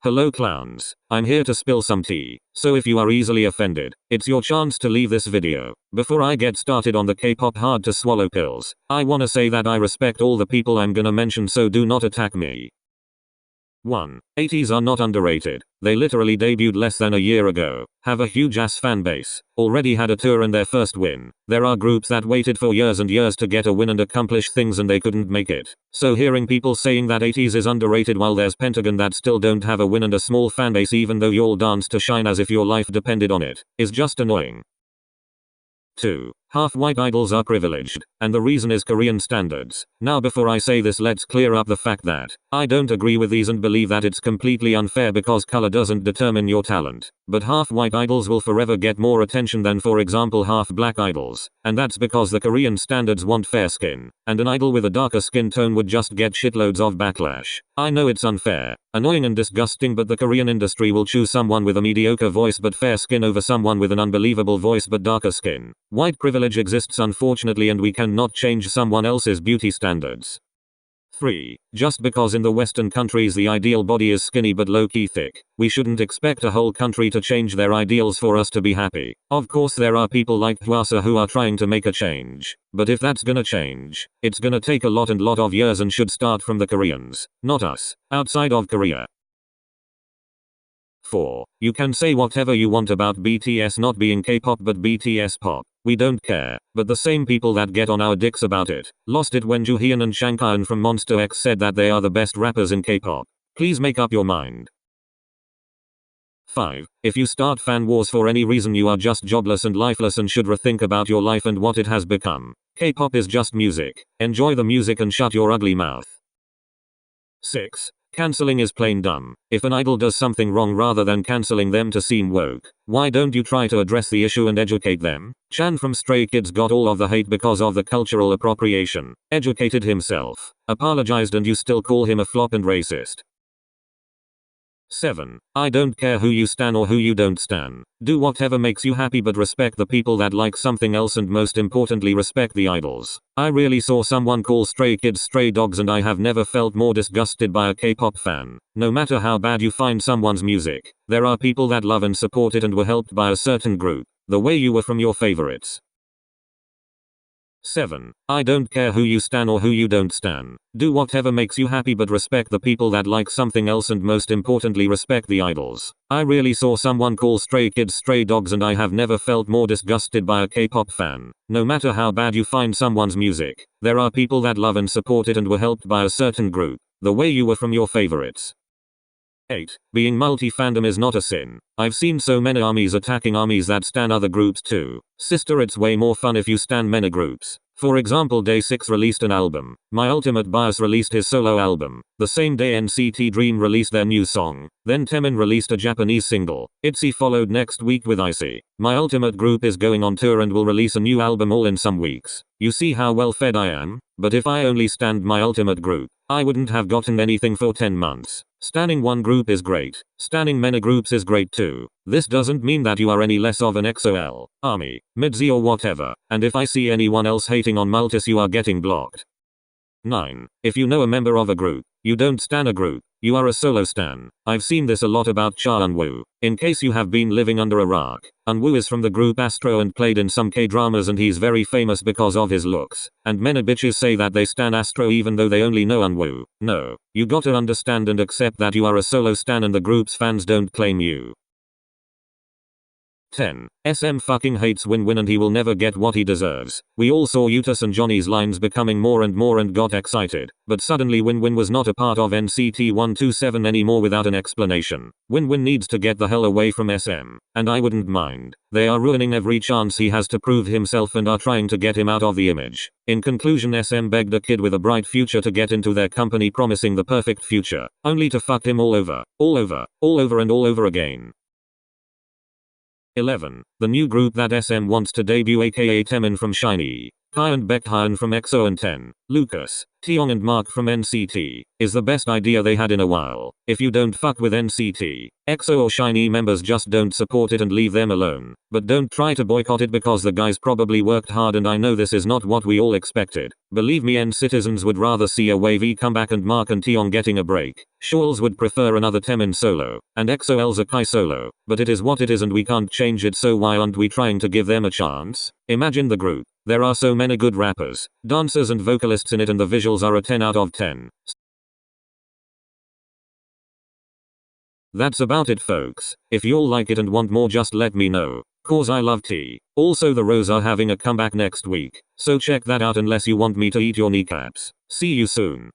Hello clowns, I'm here to spill some tea, so if you are easily offended, it's your chance to leave this video. Before I get started on the K-pop hard to swallow pills, I wanna say that I respect all the people I'm gonna mention, so do not attack me. 1. 80s are not underrated. They literally debuted less than a year ago, have a huge ass fan base, already had a tour and their first win. There are groups that waited for years and years to get a win and accomplish things and they couldn't make it. So hearing people saying that 80s is underrated while there's Pentagon that still don't have a win and a small fan base even though y'all dance to shine as if your life depended on it, is just annoying. 2. Half-white idols are privileged, and the reason is Korean standards. Now before I say this, let's clear up the fact that I don't agree with these and believe that it's completely unfair because color doesn't determine your talent. But half-white idols will forever get more attention than, for example, half-black idols, and that's because the Korean standards want fair skin, and an idol with a darker skin tone would just get shitloads of backlash. I know it's unfair, annoying and disgusting, but the Korean industry will choose someone with a mediocre voice but fair skin over someone with an unbelievable voice but darker skin. White privilege exists unfortunately, and we cannot change someone else's beauty standards. 3. Just because in the Western countries the ideal body is skinny but low-key thick, we shouldn't expect a whole country to change their ideals for us to be happy. Of course there are people like Hwasa who are trying to make a change, but if that's gonna change, it's gonna take a lot of years and should start from the Koreans, not us, outside of Korea. 4. You can say whatever you want about BTS not being K-pop but BTS pop. We don't care, but the same people that get on our dicks about it, lost it when Joohyun and Shankar from Monster X said that they are the best rappers in K-pop. Please make up your mind. 5. If you start fan wars for any reason, you are just jobless and lifeless and should rethink about your life and what it has become. K-pop is just music. Enjoy the music and shut your ugly mouth. 6. Canceling is plain dumb. If an idol does something wrong, rather than canceling them to seem woke, why don't you try to address the issue and educate them? Chan from Stray Kids got all of the hate because of the cultural appropriation, educated himself, apologized, and you still call him a flop and racist. 7. I don't care who you stan or who you don't stan. Do whatever makes you happy, but respect the people that like something else, and most importantly respect the idols. I really saw someone call Stray Kids stray dogs and I have never felt more disgusted by a K-pop fan. No matter how bad you find someone's music, there are people that love and support it and were helped by a certain group, the way you were from your favorites. 7. I don't care who you stan or who you don't stan. Do whatever makes you happy, but respect the people that like something else and most importantly respect the idols. I really saw someone call Stray Kids stray dogs and I have never felt more disgusted by a K-pop fan. No matter how bad you find someone's music, there are people that love and support it and were helped by a certain group, the way you were from your favorites. 8. Being multi-fandom is not a sin. I've seen so many armies attacking armies that stan other groups too. Sister, it's way more fun if you stan many groups. For example, Day 6 released an album. My Ultimate Bias released his solo album. The same day NCT Dream released their new song. Then Temin released a Japanese single. ITZY followed next week with Icy. My Ultimate group is going on tour and will release a new album all in some weeks. You see how well fed I am? But if I only stanned my Ultimate group, I wouldn't have gotten anything for 10 months. Stanning one group is great. Stanning many groups is great too. This doesn't mean that you are any less of an XOL, ARMY, MIDZY or whatever, and if I see anyone else hating on Multis, you are getting blocked. 9. If you know a member of a group, you don't stan a group, you are a solo stan. I've seen this a lot about Cha Eun-woo. In case you have been living under a rock, Eun-woo is from the group Astro and played in some K-dramas, and he's very famous because of his looks. And many bitches say that they stan Astro even though they only know Eun-woo. No, you gotta understand and accept that you are a solo stan and the group's fans don't claim you. 10. SM fucking hates Win-Win and he will never get what he deserves. We all saw Utus and Johnny's lines becoming more and more and got excited, but suddenly Win-Win was not a part of NCT 127 anymore without an explanation. Win-Win needs to get the hell away from SM, and I wouldn't mind. They are ruining every chance he has to prove himself and are trying to get him out of the image. In conclusion, SM begged a kid with a bright future to get into their company, promising the perfect future, only to fuck him all over and all over again. 11. The new group that SM wants to debut, aka Temin from SHINee. Kai and Baekhyun from EXO and 10. Lucas, Taeyong and Mark from NCT is the best idea they had in a while. If you don't fuck with NCT, EXO or SHINee members, just don't support it and leave them alone. But don't try to boycott it because the guys probably worked hard, and I know this is not what we all expected. Believe me, citizens would rather see a wavy comeback and Mark and Taeyong getting a break. Shawls would prefer another Temin solo, and EXO-L's a Kai solo. But it is what it is and we can't change it, so why aren't we trying to give them a chance? Imagine the group. There are so many good rappers, dancers and vocalists in it, and the visuals are a 10 out of 10. That's about it, folks. If y'all like it and want more, just let me know. Cause I love tea. Also, the Rose are having a comeback next week, so check that out unless you want me to eat your kneecaps. See you soon.